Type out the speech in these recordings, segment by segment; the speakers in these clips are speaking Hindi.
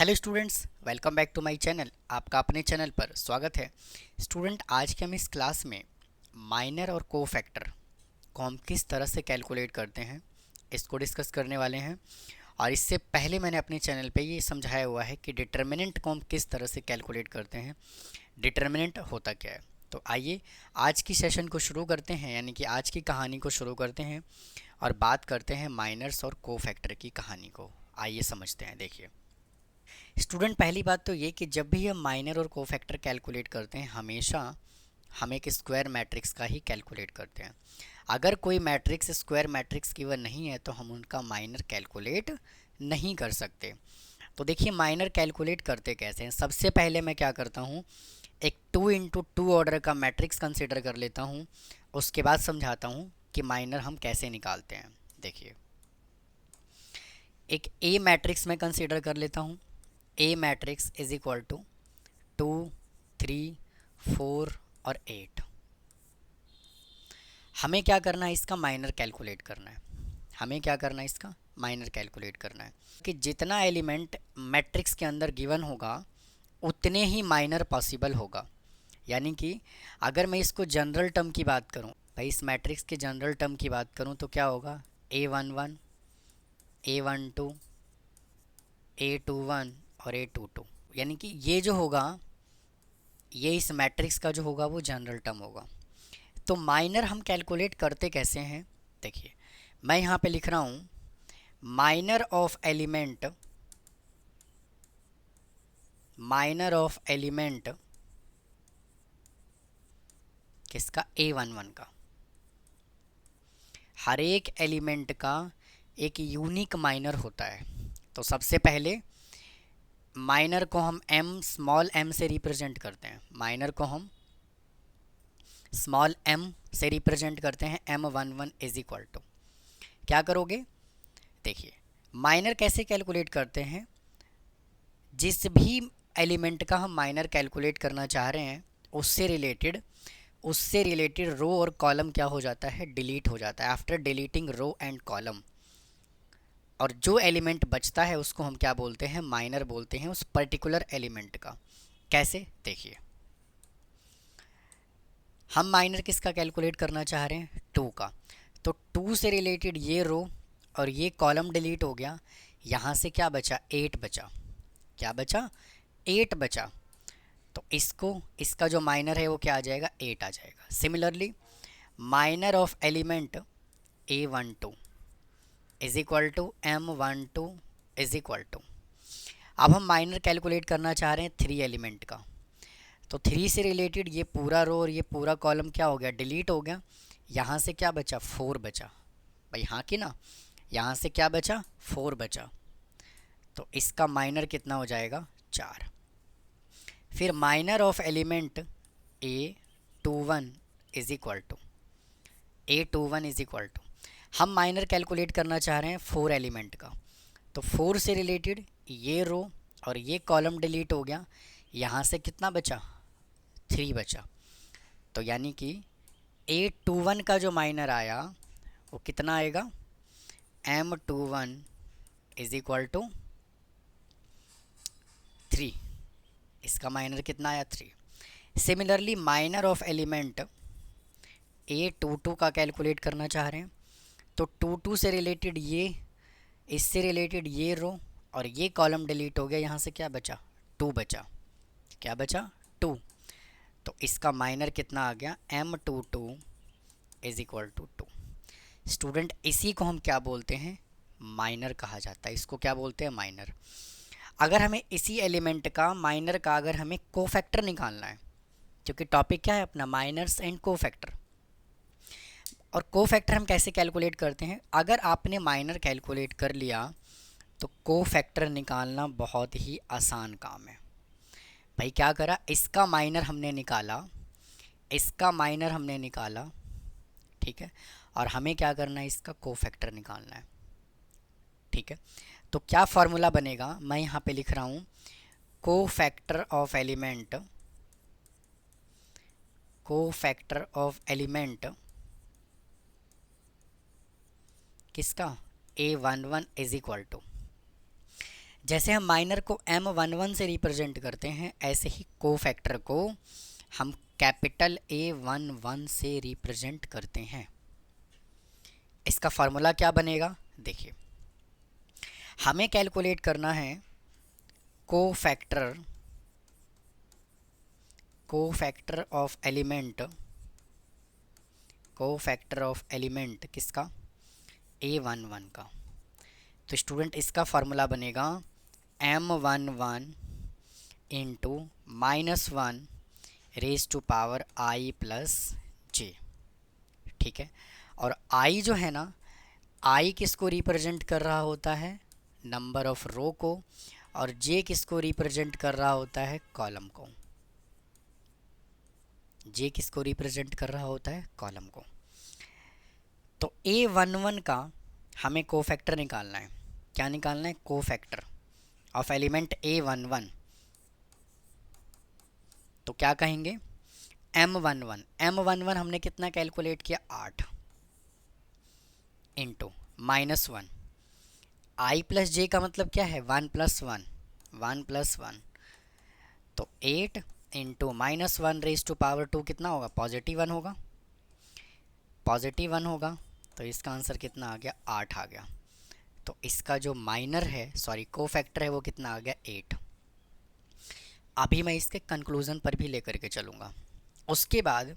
Hello students, welcome back to my channel. आपका अपने चैनल पर स्वागत है। स्टूडेंट, आज के हम इस क्लास में माइनर और कोफैक्टर को हम किस तरह से कैलकुलेट करते हैं इसको डिस्कस करने वाले हैं। और इससे पहले मैंने अपने चैनल पे ये समझाया हुआ है कि डिटर्मिनेंट को हम किस तरह से कैलकुलेट करते हैं, डिटर्मिनेंट होता क्या है। तो आइए आज की सेशन को शुरू करते हैं, यानी कि आज की कहानी को शुरू करते हैं और बात करते हैं माइनर्स और कोफैक्टर की कहानी को। आइए समझते हैं। देखिए स्टूडेंट, पहली बात तो ये कि जब भी हम माइनर और कोफैक्टर कैलकुलेट करते हैं हमेशा हम एक स्क्वायर मैट्रिक्स का ही कैलकुलेट करते हैं। अगर कोई मैट्रिक्स स्क्वायर मैट्रिक्स गिवन नहीं है तो हम उनका माइनर कैलकुलेट नहीं कर सकते। तो देखिए माइनर कैलकुलेट करते कैसे हैं। सबसे पहले मैं क्या करता हूँ, एक 2 × 2 ऑर्डर का मैट्रिक्स कंसिडर कर लेता हूँ। उसके बाद समझाता हूँ कि माइनर हम कैसे निकालते हैं। देखिए एक ए मैट्रिक्स में कंसिडर कर लेता हूँ। ए मैट्रिक्स इज इक्वल टू 2, 3, 4 और 8। हमें क्या करना है, इसका माइनर कैलकुलेट करना है। हमें क्या करना है, इसका माइनर कैलकुलेट करना है कि जितना एलिमेंट मैट्रिक्स के अंदर गिवन होगा उतने ही माइनर पॉसिबल होगा। यानी कि अगर मैं इसको जनरल टर्म की बात करूं, भाई इस मैट्रिक्स के जनरल टर्म की बात करूं तो क्या होगा, A11, A12, A21 और A22। यानी कि ये जो होगा, ये इस मैट्रिक्स का जो होगा वो जनरल टर्म होगा। तो माइनर हम कैलकुलेट करते कैसे हैं, देखिए मैं यहाँ पे लिख रहा हूँ minor of element, minor of element किसका, A11 का। हर एक एलिमेंट का एक यूनिक माइनर होता है। तो सबसे पहले माइनर को हम m, स्मॉल m से रिप्रेजेंट करते हैं। माइनर को हम स्मॉल m से रिप्रेजेंट करते हैं। M11 इज इक्वल टू क्या करोगे, देखिए माइनर कैसे कैलकुलेट करते हैं। जिस भी एलिमेंट का हम माइनर कैलकुलेट करना चाह रहे हैं उससे रिलेटेड रो और कॉलम क्या हो जाता है, डिलीट हो जाता है after deleting row and column. और जो एलिमेंट बचता है उसको हम क्या बोलते हैं, माइनर बोलते हैं उस पर्टिकुलर एलिमेंट का। कैसे, देखिए हम माइनर किसका कैलकुलेट करना चाह रहे हैं, 2 का। तो 2 से रिलेटेड ये रो और ये कॉलम डिलीट हो गया। यहाँ से क्या बचा, 8 बचा। क्या बचा, 8 बचा। तो इसका जो माइनर है वो क्या आ जाएगा, 8 आ जाएगा। Similarly minor of element A12 is equal to M12 is equal to, अब हम माइनर कैलकुलेट करना चाह रहे हैं 3 एलिमेंट का। तो 3 से रिलेटेड ये पूरा रो और ये पूरा कॉलम क्या हो गया, डिलीट हो गया। यहाँ से क्या बचा, 4 बचा। भाई हाँ कि ना, यहाँ से क्या बचा, 4 बचा। तो इसका माइनर कितना हो जाएगा, 4। फिर minor of element A21 is equal to, A21 is equal to, हम माइनर कैलकुलेट करना चाह रहे हैं 4 एलिमेंट का। तो 4 से रिलेटेड ये रो और ये कॉलम डिलीट हो गया। यहाँ से कितना बचा, 3 बचा। तो यानी कि A21 का जो माइनर आया वो कितना आएगा, M21 इज इक्वल टू 3। इसका माइनर कितना आया, 3। Similarly minor of element A22 का कैलकुलेट करना चाह रहे हैं। तो 22 से रिलेटेड ये, इससे रिलेटेड ये रो और ये कॉलम डिलीट हो गया। यहाँ से क्या बचा, 2 बचा। क्या बचा, 2। तो इसका माइनर कितना आ गया, M22 is equal to 2। Student, इसी को हम क्या बोलते हैं, माइनर कहा जाता है। इसको क्या बोलते हैं, माइनर। अगर हमें इसी एलिमेंट का माइनर का अगर हमें कोफैक्टर निकालना है, क्योंकि टॉपिक क्या है अपना, माइनर्स एंड कोफैक्टर। और कोफैक्टर हम कैसे कैलकुलेट करते हैं, अगर आपने माइनर कैलकुलेट कर लिया तो कोफैक्टर निकालना बहुत ही आसान काम है। भाई क्या करा, इसका माइनर हमने निकाला, इसका माइनर हमने निकाला, ठीक है। और हमें क्या करना है, इसका कोफैक्टर निकालना है, ठीक है। तो क्या फार्मूला बनेगा, मैं यहाँ पे लिख रहा हूँ cofactor of element, cofactor of element किसका, A11 इज इक्वल टू, जैसे हम माइनर को M11 से रिप्रेजेंट करते हैं, ऐसे ही कोफैक्टर को हम कैपिटल A11 से रिप्रेजेंट करते हैं। इसका फॉर्मूला क्या बनेगा, देखिए हमें कैलकुलेट करना है कोफैक्टर ऑफ एलिमेंट किसका, A11 का। तो स्टूडेंट इसका फॉर्मूला बनेगा M11 into -1 raise to power I plus J, ठीक है। और I जो है ना, I किसको रिप्रेजेंट कर रहा होता है, नंबर ऑफ रो को, और J किसको रिप्रेजेंट कर रहा होता है, कॉलम को। J किसको रिप्रेजेंट कर रहा होता है, कॉलम को। तो A11 का हमें कोफैक्टर निकालना है। क्या निकालना है, कोफैक्टर ऑफ एलिमेंट A11। तो क्या कहेंगे, M11 हमने कितना कैलकुलेट किया, 8 इंटू -1, I प्लस J का मतलब क्या है, 1 + 1, तो 8 इंटू -1 रेज टू पावर 2 कितना होगा, +1 होगा, तो इसका आंसर कितना आ गया, 8 आ गया। तो इसका जो माइनर है, सॉरी कोफैक्टर है, वो कितना आ गया, 8। अभी मैं इसके कंक्लूज़न पर भी लेकर के चलूँगा। उसके बाद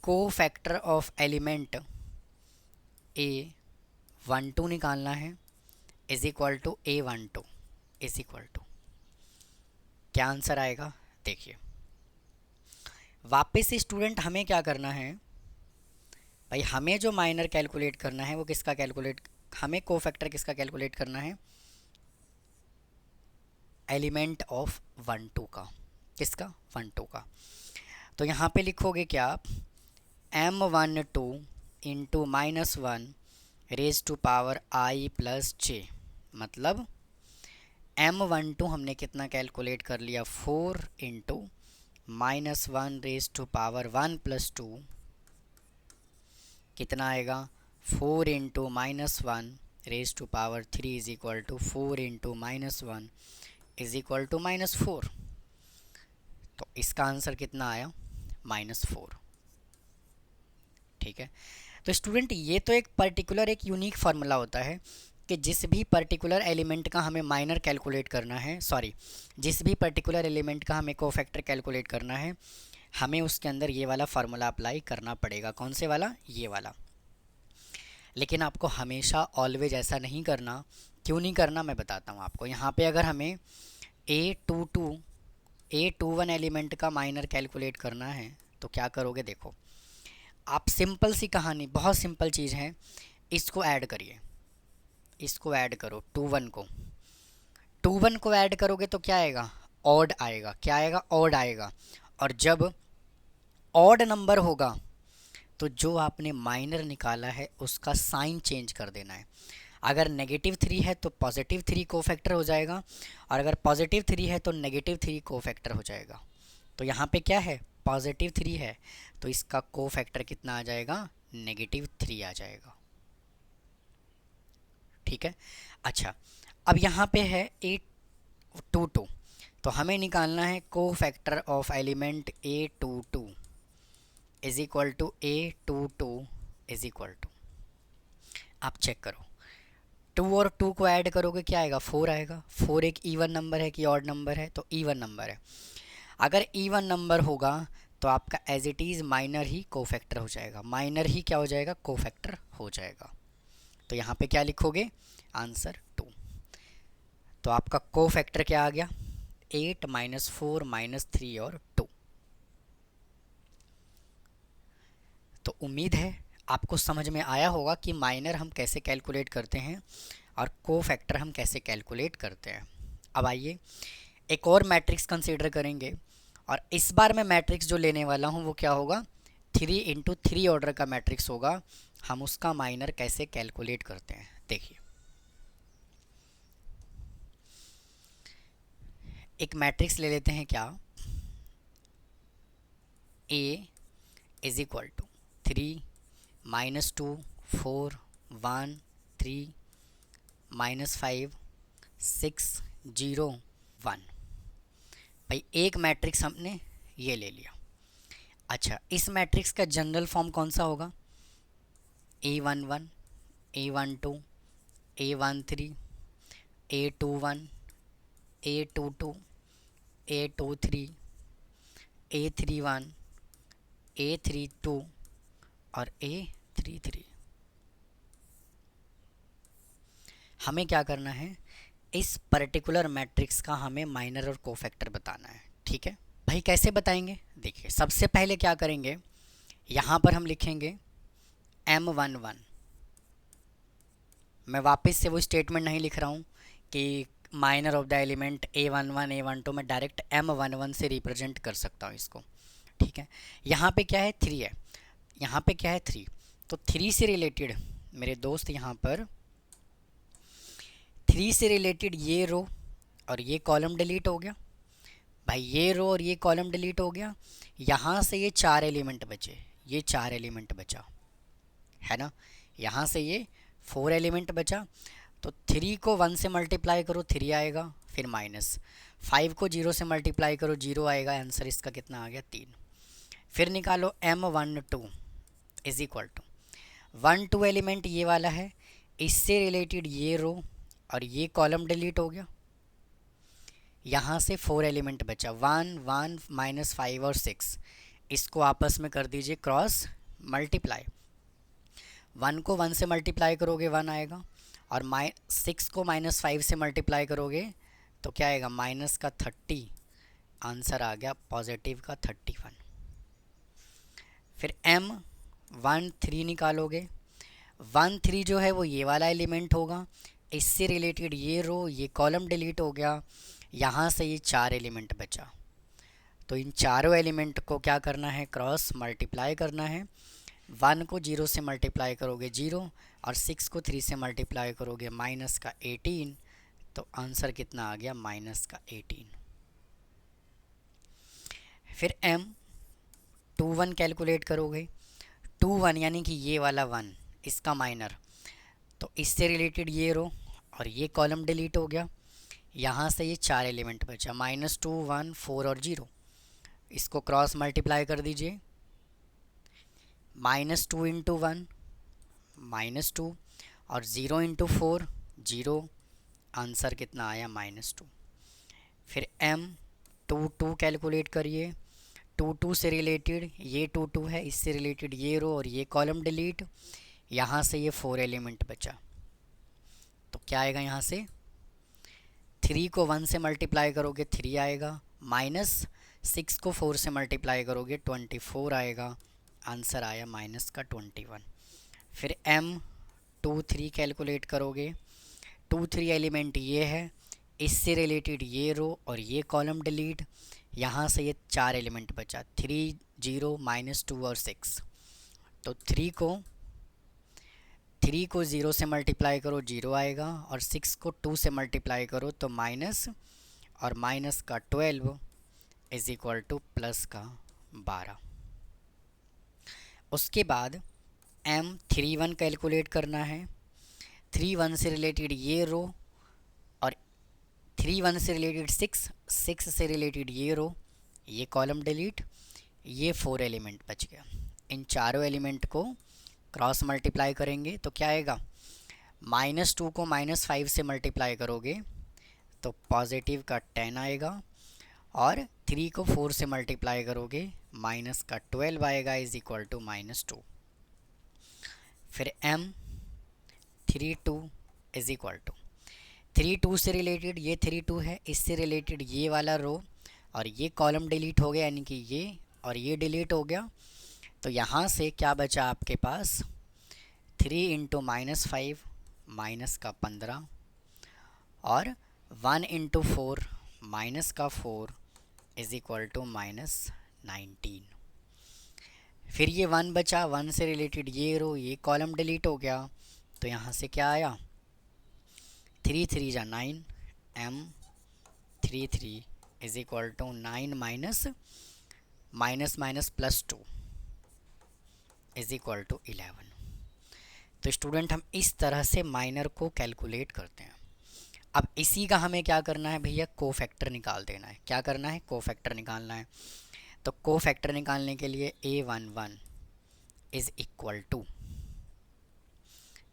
कोफैक्टर ऑफ एलिमेंट A12 निकालना है, is equal to A12 is equal to, क्या आंसर आएगा, देखिए वापस से स्टूडेंट हमें क्या करना है भाई, हमें जो माइनर कैलकुलेट करना है वो किसका कैलकुलेट, हमें कोफैक्टर किसका कैलकुलेट करना है, एलिमेंट ऑफ 1 2 का, किसका, 1 2 का। तो यहाँ पे लिखोगे क्या आप, M12 into -1 raise to power I plus J, मतलब M12 हमने कितना कैलकुलेट कर लिया, 4 इंटू -1 रेज टू पावर 1 + 2, कितना आएगा, 4 into -1 raise to power 3 is equal to 4 into -1 is equal to -4। तो इसका आंसर कितना आया, -4, ठीक है। तो स्टूडेंट ये तो एक पर्टिकुलर एक यूनिक फार्मूला होता है कि जिस भी पर्टिकुलर एलिमेंट का हमें माइनर कैलकुलेट करना है, सॉरी जिस भी पर्टिकुलर एलिमेंट का हमें कोफैक्टर कैलकुलेट करना है, हमें उसके अंदर ये वाला फार्मूला अप्लाई करना पड़ेगा। कौन से वाला, ये वाला। लेकिन आपको हमेशा ऑलवेज ऐसा नहीं करना। क्यों नहीं करना, मैं बताता हूँ आपको। यहाँ पे अगर हमें A21 एलिमेंट का माइनर कैलकुलेट करना है तो क्या करोगे, देखो आप सिंपल सी कहानी, बहुत सिंपल चीज़ है, इसको ऐड करिए, इसको ऐड करो 21 को ऐड करोगे तो क्या आएगा, ऑड आएगा। क्या आएगा, ऑड आएगा। और जब ऑड नंबर होगा तो जो आपने माइनर निकाला है उसका साइन चेंज कर देना है। अगर -3 है तो +3 कोफैक्टर हो जाएगा, और अगर +3 है तो -3 कोफैक्टर हो जाएगा। तो यहाँ पे क्या है, +3 है, तो इसका कोफैक्टर कितना आ जाएगा, -3 आ जाएगा, ठीक है। अच्छा, अब यहाँ पे है A22, तो हमें निकालना है cofactor of element A22 is equal to A22 is equal to, आप चेक करो 2 और 2 को ऐड करोगे क्या आएगा, 4 आएगा। 4 एक इवन नंबर है कि ऑड नंबर है, तो इवन नंबर है। अगर इवन नंबर होगा तो आपका एज इट इज़ माइनर ही कोफैक्टर हो जाएगा, माइनर ही क्या हो जाएगा, कोफैक्टर हो जाएगा। तो यहाँ पे क्या लिखोगे, आंसर 2। तो आपका कोफैक्टर क्या आ गया, 8 -4 -3 और 2। तो उम्मीद है आपको समझ में आया होगा कि माइनर हम कैसे कैलकुलेट करते हैं और कोफैक्टर हम कैसे कैलकुलेट करते हैं। अब आइए एक और मैट्रिक्स कंसीडर करेंगे, और इस बार मैं मैट्रिक्स जो लेने वाला हूँ वो क्या होगा, 3 × 3 ऑर्डर का मैट्रिक्स होगा। हम उसका माइनर कैसे कैलकुलेट करते हैं, देखिए एक मैट्रिक्स ले लेते हैं, क्या, A इज इक्वल टू 3 -2 4 1 3 -5 601। भाई एक मैट्रिक्स हमने ये ले लिया। अच्छा, इस मैट्रिक्स का जनरल फॉर्म कौन सा होगा? A11, A12, A13, A21, A22, A23, A31, A32 और A33। हमें क्या करना है, इस पर्टिकुलर मैट्रिक्स का हमें माइनर और कोफैक्टर बताना है। ठीक है भाई, कैसे बताएंगे? देखिए, सबसे पहले क्या करेंगे, यहाँ पर हम लिखेंगे M11। मैं वापस से वो स्टेटमेंट नहीं लिख रहा हूँ कि minor of the element A11 A12, मैं डायरेक्ट M11 से रिप्रेजेंट कर सकता हूँ इसको। ठीक है, यहाँ पे क्या है, 3 है, यहाँ पे क्या है 3, तो 3 से रिलेटेड मेरे दोस्त यहाँ पर 3 से रिलेटेड ये रो और ये कॉलम डिलीट हो गया। भाई ये रो और ये कॉलम डिलीट हो गया, यहाँ से ये 4 एलिमेंट बचे, ये 4 एलिमेंट बचा है ना। यहाँ से ये 4 एलिमेंट बचा, तो 3 को 1 से मल्टीप्लाई करो 3 आएगा, फिर माइनस 5 को 0 से मल्टीप्लाई करो 0 आएगा, आंसर इसका कितना आ गया 3। फिर निकालो M12 is equal to 1 2 element ये वाला है, इससे रिलेटेड ये रो और ये कॉलम डिलीट हो गया, यहाँ से 4 एलिमेंट बचा 1 1 -5 और 6, इसको आपस में कर दीजिए क्रॉस मल्टीप्लाई। 1 को 1 से मल्टीप्लाई करोगे 1 आएगा, और 6 को -5 से मल्टीप्लाई करोगे तो क्या आएगा, माइनस का 30, आंसर आ गया पॉजिटिव का 31। फिर M13 निकालोगे, 13 जो है वो ये वाला एलिमेंट होगा, इससे रिलेटेड ये रो ये कॉलम डिलीट हो गया, यहाँ से ये 4 एलिमेंट बचा, तो इन चारों एलिमेंट को क्या करना है, क्रॉस मल्टीप्लाई करना है। 1 को 0 से मल्टीप्लाई करोगे 0, और 6 को 3 से मल्टीप्लाई करोगे माइनस का 18, तो आंसर कितना आ गया, माइनस का 18। फिर M21 कैलकुलेट करोगे, 21 यानी कि ये वाला 1 इसका माइनर, तो इससे रिलेटेड ये रो और ये कॉलम डिलीट हो गया, यहाँ से ये 4 एलिमेंट बचा, -2 1 4 और 0, इसको क्रॉस मल्टीप्लाई कर दीजिए, -2 इंटू 1 -2 और 0 इंटू 4 0, आंसर कितना आया, -2। फिर M22 कैलकुलेट करिए, 22 से रिलेटेड ये 22 है, इससे रिलेटेड ये रो और ये कॉलम डिलीट, यहाँ से ये 4 एलिमेंट बचा, तो क्या आएगा, यहाँ से 3 को 1 से मल्टीप्लाई करोगे 3 आएगा, -6 को 4 से मल्टीप्लाई करोगे 24 आएगा, आंसर आया माइनस का 21। फिर M23 कैलकुलेट करोगे, 23 एलिमेंट ये है, इससे रिलेटेड ये रो और ये कॉलम डिलीट, यहाँ से ये 4 एलिमेंट बचा, 3 0 -2 और 6, तो 3 को 0 से मल्टीप्लाई करो 0 आएगा, और 6 को 2 से मल्टीप्लाई करो तो माइनस, और माइनस का 12 इज इक्वल टू प्लस का 12। उसके बाद M31 कैलकुलेट करना है, 31 से रिलेटेड ये रो और 31 से रिलेटेड 6 से रिलेटेड ये रो ये कॉलम डिलीट, ये 4 एलिमेंट बच गया, इन चारों एलिमेंट को क्रॉस मल्टीप्लाई करेंगे तो क्या आएगा, -2 को -5 से मल्टीप्लाई करोगे तो पॉजिटिव का 10 आएगा, और 3 को 4 से मल्टीप्लाई करोगे माइनस का 12 आएगा, इज इक्वल टू -2। फिर M32 इज इक्वल टू 32 से रिलेटेड ये 32 है, इससे रिलेटेड ये वाला रो और ये कॉलम डिलीट हो गया, यानी कि ये और ये डिलीट हो गया, तो यहाँ से क्या बचा आपके पास, 3 इंटू -5 माइनस का 15, और 1 इंटू 4 माइनस का 4 इज इक्वल टू -19। फिर ये 1 बचा, 1 से रिलेटेड ये रो ये कॉलम डिलीट हो गया, तो यहाँ से क्या आया, 3 3 जा 9, M33 इज इक्वल टू 9 माइनस +2 इज इक्वल टू 11। तो स्टूडेंट हम इस तरह से माइनर को कैलकुलेट करते हैं। अब इसी का हमें क्या करना है भैया, कोफैक्टर निकाल देना है। क्या करना है, कोफैक्टर निकालना है। तो कोफैक्टर निकालने के लिए A11 is equal to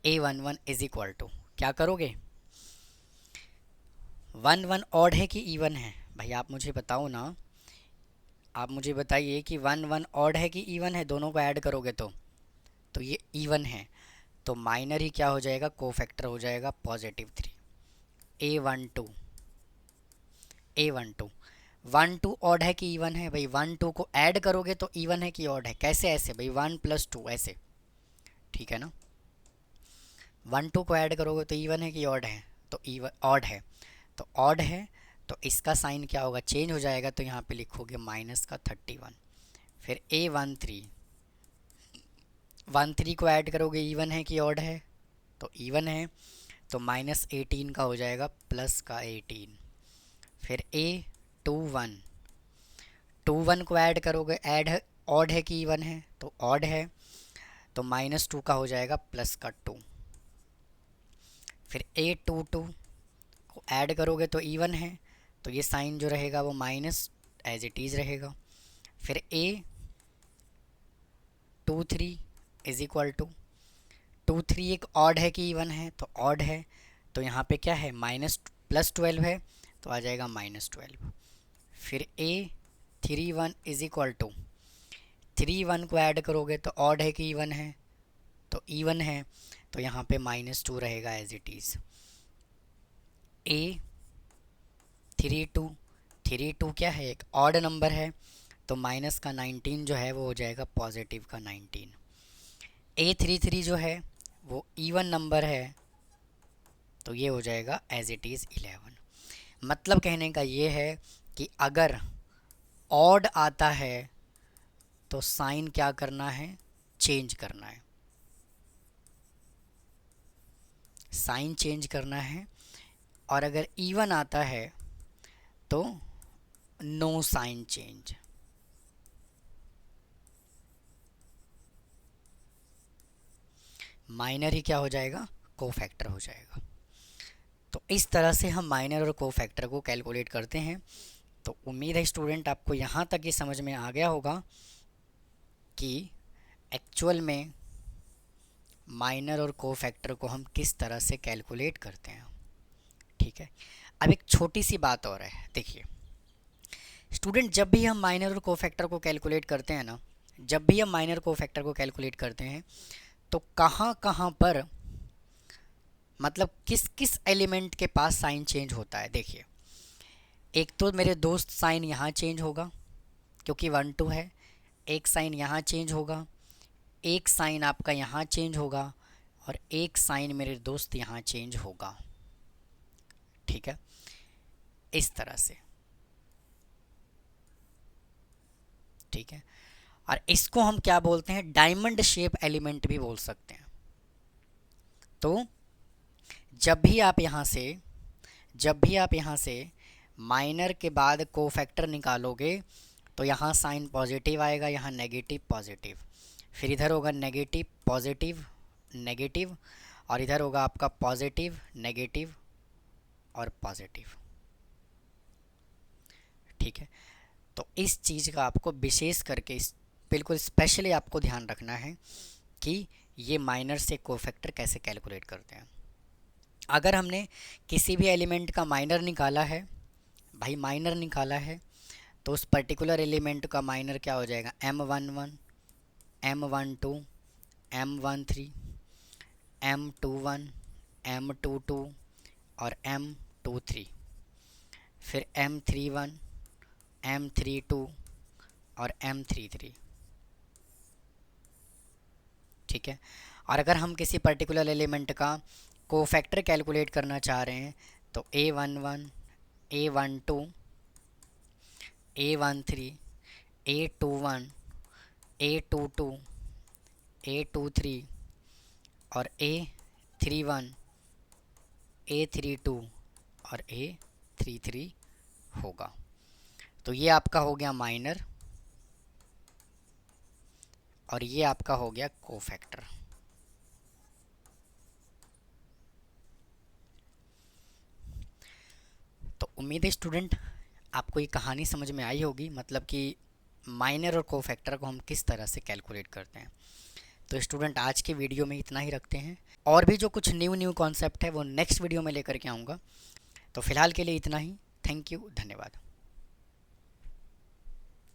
A11 is equal to क्या करोगे, 1 1 ऑड है कि इवन है भाई, आप मुझे बताओ ना। आप मुझे बताइए कि 1 1 ऑड है कि इवन है, दोनों को ऐड करोगे तो ये इवन है, तो माइनर ही क्या हो जाएगा, कोफैक्टर हो जाएगा +3। A12 A12 1 2 ऑड है कि इवन है भाई, 1 2 को ऐड करोगे तो इवन है कि ऑड है, कैसे ऐसे भाई, 1 + 2 ऐसे, ठीक है ना। 1 2 को ऐड करोगे तो इवन है कि ऑड है, तो इवन ऑड है, तो ऑड है तो इसका साइन क्या होगा, चेंज हो जाएगा, तो यहाँ पे लिखोगे -31। फिर A13 13 को ऐड करोगे, इवन है कि ऑड है, तो इवन है, तो -18 का हो जाएगा प्लस का 18। फिर A21 21 को ऐड करोगे, ऐड है, ऑड है कि इवन है, तो ऑड है, तो -2 का हो जाएगा प्लस का 2। फिर A22 को ऐड करोगे तो इवन है, तो ये साइन जो रहेगा वो माइनस एज इट इज़ रहेगा। फिर A23 इज इक्वल टू 23 एक ऑड है कि इवन है, तो ऑड है, तो यहाँ पे क्या है, +12 है, तो आ जाएगा -12। फिर A31 इज इक्वल टू 31 को ऐड करोगे तो ऑड है कि इवन है, तो इवन है, तो यहाँ पे -2 रहेगा एज इट इज़। A32 क्या है, एक ऑड नंबर है, तो माइनस का 19 जो है वो हो जाएगा पॉजिटिव का 19। A33 जो है वो इवन नंबर है, तो ये हो जाएगा एज इट इज़ 11। मतलब कहने का ये है कि अगर ऑड आता है तो साइन क्या करना है, चेंज करना है, साइन चेंज करना है। और अगर इवन आता है तो नो साइन चेंज। माइनर ही क्या हो जाएगा, कोफैक्टर हो जाएगा। तो इस तरह से हम माइनर और कोफैक्टर को कैलकुलेट करते हैं। तो उम्मीद है स्टूडेंट आपको यहाँ तक ये समझ में आ गया होगा कि एक्चुअल में माइनर और कोफैक्टर को हम किस तरह से कैलकुलेट करते हैं, ठीक है। अब एक छोटी सी बात और है, देखिए स्टूडेंट, जब भी हम माइनर और कोफैक्टर को कैलकुलेट करते हैं ना, जब भी हम माइनर कोफैक्टर को कैलकुलेट करते हैं तो कहाँ कहाँ पर, मतलब किस किस एलिमेंट के पास साइन चेंज होता है। देखिए एक तो मेरे दोस्त साइन यहाँ चेंज होगा क्योंकि 1 2 है, एक साइन यहाँ चेंज होगा, एक साइन आपका यहाँ चेंज होगा, और एक साइन मेरे दोस्त यहाँ चेंज होगा, ठीक है, इस तरह से, ठीक है। और इसको हम क्या बोलते हैं, डायमंड शेप एलिमेंट भी बोल सकते हैं। तो जब भी आप यहाँ से जब भी आप यहाँ से माइनर के बाद कोफैक्टर निकालोगे तो यहाँ साइन पॉजिटिव आएगा, यहाँ नेगेटिव पॉजिटिव, फिर इधर होगा नेगेटिव पॉजिटिव नेगेटिव, और इधर होगा आपका पॉजिटिव नेगेटिव और पॉजिटिव, ठीक है। तो इस चीज़ का आपको विशेष करके बिल्कुल स्पेशली आपको ध्यान रखना है कि ये माइनर से कोफैक्टर कैसे कैलकुलेट करते हैं। अगर हमने किसी भी एलिमेंट का माइनर निकाला है भाई, माइनर निकाला है, तो उस पर्टिकुलर एलिमेंट का माइनर क्या हो जाएगा, M11 M12 M13 M21 M22 और M23, फिर M31 M32 और M33, ठीक है। और अगर हम किसी पर्टिकुलर एलिमेंट का कोफैक्टर कैलकुलेट करना चाह रहे हैं तो A11 A12 A13 A21 A22 A23 और A31 A32 और A33 होगा। तो ये आपका हो गया माइनर और ये आपका हो गया कोफैक्टर। तो उम्मीद है स्टूडेंट आपको ये कहानी समझ में आई होगी, मतलब कि माइनर और कोफैक्टर को हम किस तरह से कैलकुलेट करते हैं। तो स्टूडेंट आज के वीडियो में इतना ही रखते हैं, और भी जो कुछ न्यू कॉन्सेप्ट है वो नेक्स्ट वीडियो में लेकर के आऊँगा। तो फ़िलहाल के लिए इतना ही। थैंक यू, धन्यवाद।